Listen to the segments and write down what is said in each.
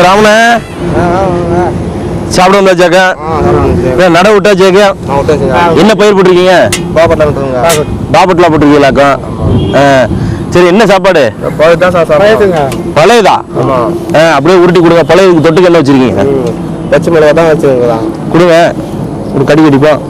ராமண்ண சாப்பிட வந்தா ஜாக்கா நட விட்டா ஜாக்கா என்ன பயிர் போட்டிருக்கீங்க? பாப்பட்லாம் போட்டிருக்கீங்களாக்கா? சரி, என்ன சாப்பாடு? பழையதா? அப்படியே உருட்டி கொடுங்க. பழையதுக்கு தொட்டுக்கு என்ன வச்சிருக்கீங்க? பச்சை மிளகா தான் வச்சுருக்கா. கொடுங்க, ஒரு கடி கடிப்போம்.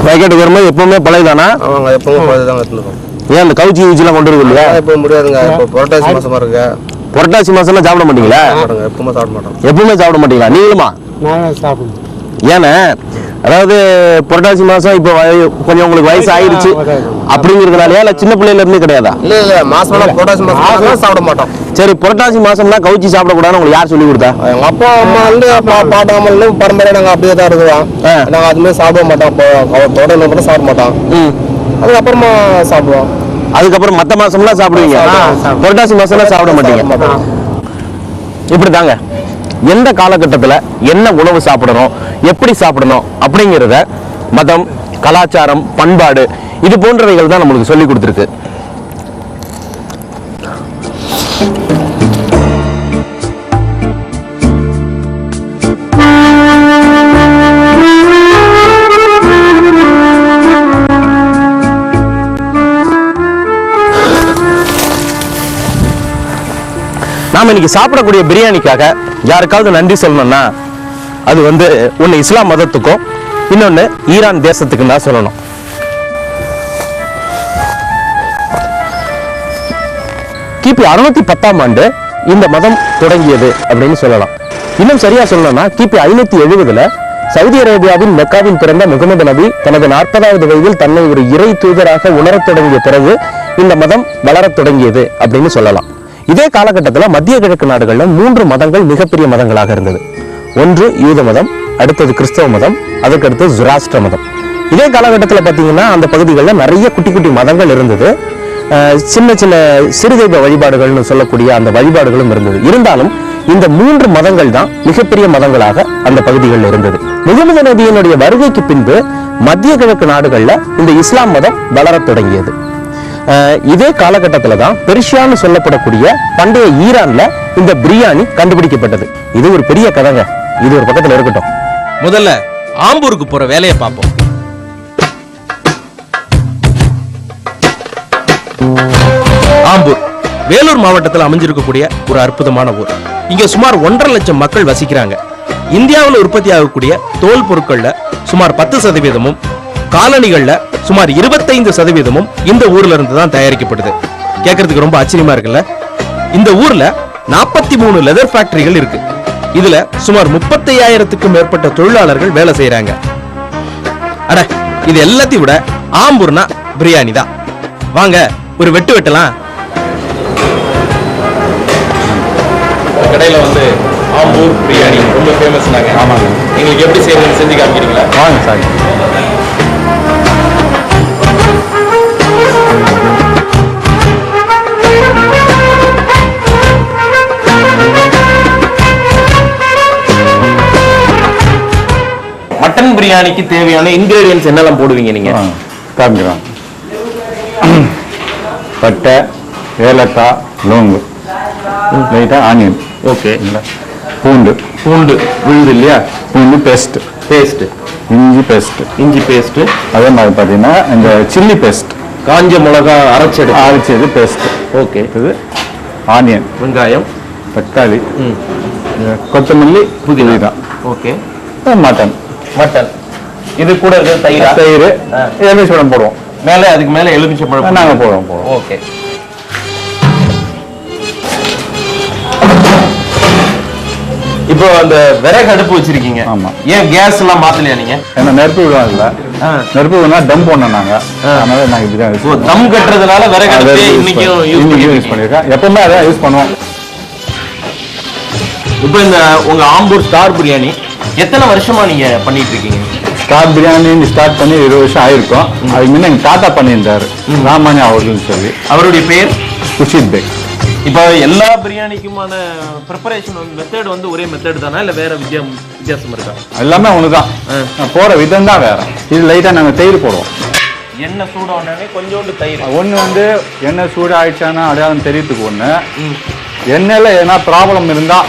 பேக்கெட்டுக்கு வரும்போது எப்பவுமே பழையதானா? ஆமாங்க, எப்பவும் பழையதாங்க எடுத்துருக்கோம். ஏன் அந்த கவுச்சி கீச்சிலாம் கொண்டு வருது இல்லையா? இப்போ முடியாதுங்க, இப்போ புரட்டாசி மாசமா இருக்கு. புரட்டாசி மாசம்லாம் சாப்பிட மாட்டீங்களா? எப்பவுமே சாப்பிட மாட்டோம். எப்பவுமே சாப்பிட மாட்டீங்களா? நீங்களுமா? சாப்பிடுவோம். ஏன்னா அதாவது புரட்டாசி மாசம் இப்போ கொஞ்சம் உங்களுக்கு வயசு ஆயிடுச்சு அப்படிங்கிறதுனாலயா இல்ல சின்ன பிள்ளைல இருந்தே கிடையாதா? இல்ல மாசம் புரட்டாசி மாசம் சாப்பிட மாட்டோம். சரி, புரட்டாசி மாசம்னா கவுச்சி சாப்பிடக்கூடாதுன்னு உங்களுக்கு யார் சொல்லி கொடுத்தா? எங்க அப்பா அம்மா வந்து பாட்டாமல் பரம்பரை நாங்க அப்படியே தான் இருக்கிறோம். நாங்க அதுமே சாப்பிட மாட்டோம். தொடர்ந்து மட்டும் சாப்பிட மாட்டோம். அதுக்கப்புறமா சாப்பிடுவோம். அதுக்கப்புறம் மற்ற மாசம்லாம் சாப்பிடுவீங்க, புரட்டாசி மாசம்லாம் சாப்பிட மாட்டீங்க. இப்படி தாங்க எந்த காலகட்டத்தில் என்ன உணவு சாப்பிடணும், எப்படி சாப்பிடணும் அப்படிங்கிறத மதம், கலாச்சாரம், பண்பாடு இது போன்றவைகள் தான் நம்மளுக்கு சொல்லி கொடுத்துருக்கு. நாம இன்னைக்கு சாப்பிடக்கூடிய பிரியாணிக்காக யாருக்காவது நன்றி சொல்லணும்னா அது வந்து ஒன்னு இஸ்லாம் மதத்துக்கும் இன்னொன்னு ஈரான் தேசத்துக்கும் தான் சொல்லணும். கிபி 610ஆம் ஆண்டு இந்த மதம் தொடங்கியது அப்படின்னு சொல்லலாம். இன்னும் சரியா சொல்லணும்னா கிபி 570ல சவுதி அரேபியாவின் மெக்காவில் பிறந்த முகமது நபி தனது 40வது வயதில் தன்னை ஒரு இறை தூதராக உணரத் தொடங்கிய பிறகு இந்த மதம் வளரத் தொடங்கியது அப்படின்னு சொல்லலாம். இதே காலகட்டத்தில் மத்திய கிழக்கு நாடுகள்ல 3 மதங்கள் மிகப்பெரிய மதங்களாக இருந்தது. ஒன்று யூத மதம், அடுத்தது கிறிஸ்தவ மதம், அதுக்கடுத்து ஜுராஸ்ட்ர மதம். இதே காலகட்டத்தில் பார்த்தீங்கன்னா அந்த பகுதிகளில் நிறைய குட்டி குட்டி மதங்கள் இருந்தது. சின்ன சின்ன சிறுதெய்வ வழிபாடுகள்னு சொல்லக்கூடிய அந்த வழிபாடுகளும் இருந்தது. இருந்தாலும் இந்த 3 மதங்கள் தான் மிகப்பெரிய மதங்களாக அந்த பகுதிகளில் இருந்தது. முகமது நபியினுடைய வருகைக்கு பின்பு மத்திய கிழக்கு நாடுகள்ல இந்த இஸ்லாம் மதம் வளரத் தொடங்கியது. இதே காலகட்டத்தில் தான் பெர்ஷியான்னு சொல்லப்படக்கூடிய பண்டைய ஈரான்ல இந்த பிரியாணி கண்டுபிடிக்கப்பட்டது. இது ஒரு பெரிய கதைங்க, இது ஒரு பக்கத்தில் இருக்கட்டும். முதல்ல ஆம்பூருக்கு போற வேலையை பார்ப்போம். ஆம்பூர் வேலூர் மாவட்டத்தில் அமைஞ்சிருக்கக்கூடிய ஒரு அற்புதமான ஊர். இங்க சுமார் 1.5 லட்சம் மக்கள் வசிக்கிறாங்க. இந்தியாவில் உற்பத்தி ஆகக்கூடிய தோல் பொருட்கள்ல சுமார் 10%, காலணிகள்ல சுமார் 25% இந்த ஊர்ல இருந்து தான் தயாரிக்கப்படுது. கேட்கறதுக்கு ரொம்ப ஆச்சரியமா இருக்குல்ல? இந்த ஊர்ல 43 லெதர் ஃபேக்டரிகள் இருக்கு. இதுல சுமார் 35,000க்கும் மேற்பட்ட தொழிலாளர்கள் வேலை செய்யறாங்க. அட, இது எல்லாத்தையும் விட ஆம்பூர்னா பிரியாணி தான். வாங்க ஒரு வெட்டு வெட்டலாம். கடையில வந்து ஆம்பூர் பிரியாணி ரொம்ப ஃபேமஸ். ஆமாங்க, எங்களுக்கு எப்படி செய்யறதுன்னு செஞ்சு காமிக்கிறீங்களா? வாங்க சார். மட்டன் பிரியாணிக்கு தேவையான இன்கிரீடியன்ஸ் என்னெல்லாம் போடுவீங்க நீங்க? காமிக்கிறோம். பட்டை, ஏலக்காய், லோங்கு, லைட்டாக ஆனியன், ஓகே, பூண்டு விழுது இல்லையா, பூண்டு பேஸ்ட், இஞ்சி பேஸ்ட், அதே மாதிரி பார்த்தீங்கன்னா இந்த சில்லி பேஸ்ட், காஞ்ச மிளகா அரைச்சது பேஸ்ட், ஓகே, இது ஆனியன், வெங்காயம், தக்காளி, கொத்தமல்லி, புதினா, ஓகே, மட்டன். இது கூட இருக்கிறது தயிர், எலுமிச்சம்பழம் போடுவோம் மேலே. அதுக்கு மேலே எலுமிச்சம்பழம் நாங்கள் போடுவோம். ஓகே. இப்போ அந்த விறகு அடுப்பு வச்சிருக்கீங்க. ஆமா. ஏன் கேஸ் எல்லாம் மாத்தலையா நீங்க? ஏன்னா நெருப்பு விடுவோம். இல்ல நெருப்பு விடுனா டம் போடணும் நாங்க. அதனால நாங்க இப்படிதான் தம் கட்டுறதுனால விறகு அடுப்பு இன்னைக்கும் யூஸ் பண்ணிருக்கோம். எப்பவுமே அதான் யூஸ் பண்ணுவோம். இப்போ இந்த உங்க ஆம்பூர் ஸ்டார் பிரியாணி எத்தனை வருஷமா நீங்க பண்ணிட்டு இருக்கீங்க? ஸ்டார் பிரியாணி ஸ்டார்ட் பண்ணி 20 வருஷம் ஆயிருக்கும். அதுக்கு முன்ன எங்க தாத்தா பண்ணியிருந்தாரு, ராமானியா அவர்கள் சொல்லி. அவருடைய பேர் குஷித் பேக். இப்போ எல்லா பிரியாணிக்குமான ப்ரிப்பரேஷன் மெத்தட் வந்து ஒரே மெத்தட் தானா இல்ல வேற வித்தியாசம் இருக்கா? எல்லாமே ஒண்ணுதான், போற விதம் தான் வேற. இது லைட்டா நாங்க தயிர் போடுவோம். எண்ணெய் சூடானே கொஞ்சோண்டு தயிர். ஒண்ணு வந்து எண்ணெய் சூடு ஆயிடுச்சானா அடையாளம் தெரியறதுக்கு ஒண்ணு, எண்ணெயில எதனா ப்ராப்ளம் இருந்தா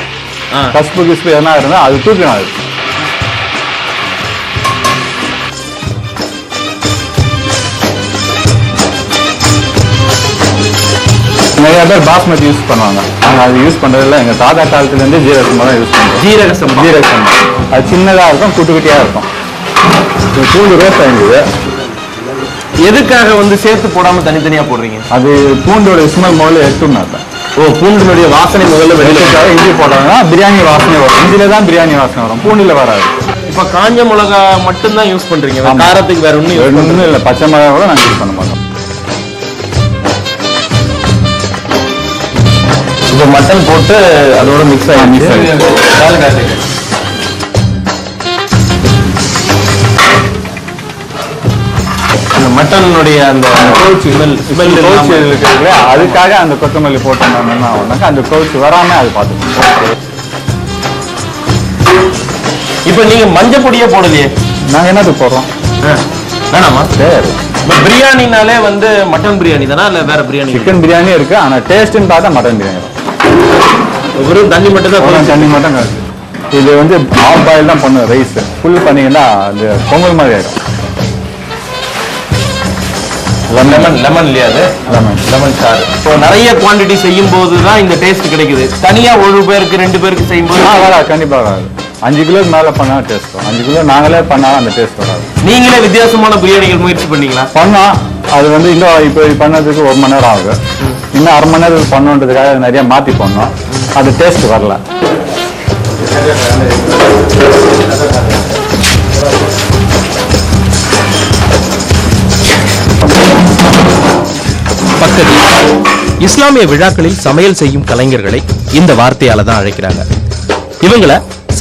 கஸ்பு கிஸ்பு எதனா இருந்தா அது தூக்கணும். அது நிறைய பேர் பாஸ்மதி யூஸ் பண்ணுவாங்க. நாங்கள் அது யூஸ் பண்றதில்ல. எங்க தாத்தா காலத்துல இருந்து ஜீரக சம்பா தான் யூஸ் பண்ணுறோம். ஜீரக சம்பா அது சின்னதா இருக்கும், குட்டி குட்டியா இருக்கும். பூண்டு ரோஸ் ஆயிடுது. எதுக்காக வந்து சேர்த்து போடாம தனித்தனியா போடுறீங்க? அது பூண்டோட ஸ்மெல் முதல்ல எடுத்துனாங்க. ஓ, பூண்டினுடைய வாசனை முதல்ல வெளியிட்டாக இஞ்சி போட்டாங்கன்னா பிரியாணி வாசனை வரும். இஞ்சில தான் பிரியாணி வாசனை வரும், பூண்டுல வராது. இப்ப காஞ்ச மிளகா மட்டும் தான் யூஸ் பண்றீங்க, காரத்துக்கு வேற ஒண்ணும் இல்லை. பச்சை மிளகா கூட நாங்கள் யூஸ் பண்ண மாட்டோம். இப்போ மட்டன் போட்டு அதோட மிக்ஸ் ஆகி அந்த மட்டனுடைய அந்த அதுக்காக அந்த கொத்தமல்லி போட்டோம்னா அந்த கவுச்சி வராம அது பார்த்துக்கணும். இப்ப நீங்க மஞ்சள் பொடியே போடலையே? நாங்க என்னது போடுறோம் வேணாமா? சரி, பிரியாணினாலே வந்து மட்டன் பிரியாணி தானா இல்ல வேற பிரியாணி? சிக்கன் பிரியாணி இருக்கு, ஆனா டேஸ்ட்னு பார்த்தா மட்டன் பிரியாணி தான். வெறும் தண்ணி மட்டும் தான், தண்ணி மட்டும். இது வந்து ஆஃப் பாயில் தான் பண்ணுவோம். ரைஸ் ஃபுல் பண்ணீங்கன்னா அந்த பொங்கல் மாதிரி ஆயிடும். லெமன் இல்லையா? அது லெமன் சாறு. இப்போ நிறைய குவான்டிட்டி செய்யும் போது தான் இந்த டேஸ்ட் கிடைக்குது. தனியா ஒரு பேருக்கு 2 பேருக்கு செய்யும் போது வராது, கண்டிப்பா வராது. 5 கிலோக்கு மேல பண்ணா டேஸ்ட் வரும். 5 கிலோ நாங்களே பண்ணாலும் அந்த டேஸ்ட் வராது. நீங்களே வித்தியாசமான பிரியாணிகள் முயற்சி பண்ணீங்களா? பண்ணோம். அது வந்து இன்னும் இப்போ பண்ணதுக்கு 1 மணி நேரம் ஆகுது. இன்னும் அரை மணி நேரம் பண்ணுன்றதுக்காக நிறைய மாத்தி பண்ணோம். அது டேஸ்ட் வரல. பக்கத்தில் இஸ்லாமிய விழாக்களில் சமையல் செய்யும் கலைஞர்களை இந்த வார்த்தையால தான் அழைக்கிறாங்க. இவங்கள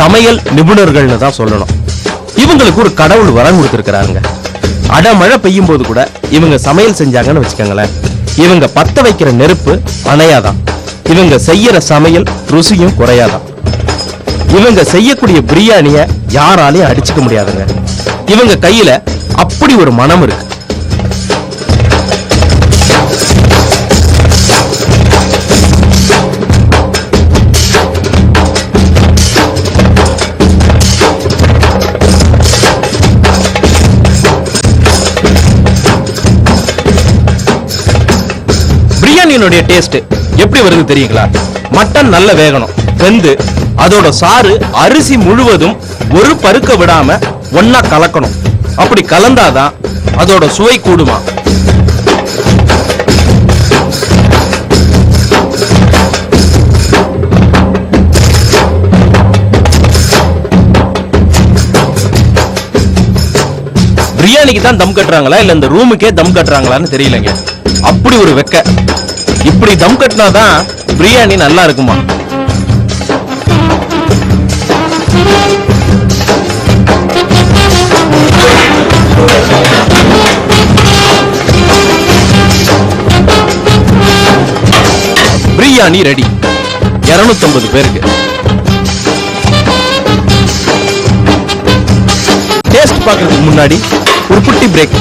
சமையல் நிபுணர்கள்னு தான் சொல்லணும். இவங்களுக்கு ஒரு கடவுள் வரம் கொடுத்திருக்கிறாங்க. அடமழை பெய்யும் போது கூட இவங்க சமையல் செஞ்சாங்கன்னு வச்சுக்கோங்களேன், இவங்க பத்த வைக்கிற நெருப்பு அணையாதான். இவங்க செய்யற சமையல் ருசியும் குறையாதான். இவங்க செய்யக்கூடிய பிரியாணிய யாராலையும் அடிச்சுக்க முடியாதுங்க. இவங்க கையில அப்படி ஒரு மனம் இருக்கு. பிரியாணியினுடைய டேஸ்ட் எப்படி வருது தெரியுங்களா? மட்டன் நல்ல வேகணும், வெந்து அதோட சாறு அரிசி முழுவதும் ஒரு பருக்க விடாம ஒன்னா கலக்கணும். அப்படி கலந்தாதான் அதோட சுவை கூடுமா. பிரியாணிக்கு தான் தம் கட்டுறாங்களா இல்ல இந்த ரூமுக்கே தம் கட்டுறாங்களான்னு தெரியலங்க. அப்படி ஒரு வெக்க. இப்படி தம் கட்டினாதான் பிரியாணி நல்லா இருக்குமா. பிரியாணி ரெடி 250 பேருக்கு. டேஸ்ட் பார்க்கறதுக்கு முன்னாடி ஒரு குட்டி பிரேக்.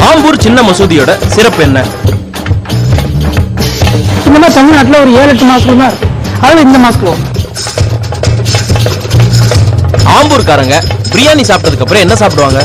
ஆம்பூர் சின்ன மசூதியோட சிறப்பு என்ன? இந்த மாதிரி தமிழ்நாட்டில் ஒரு 7-8 மாசம் தான் இருக்கு. அதாவது இந்த மாசத்துல ஆம்பூர்காரங்க பிரியாணி சாப்பிட்டதுக்கு அப்புறம் என்ன சாப்பிடுவாங்க?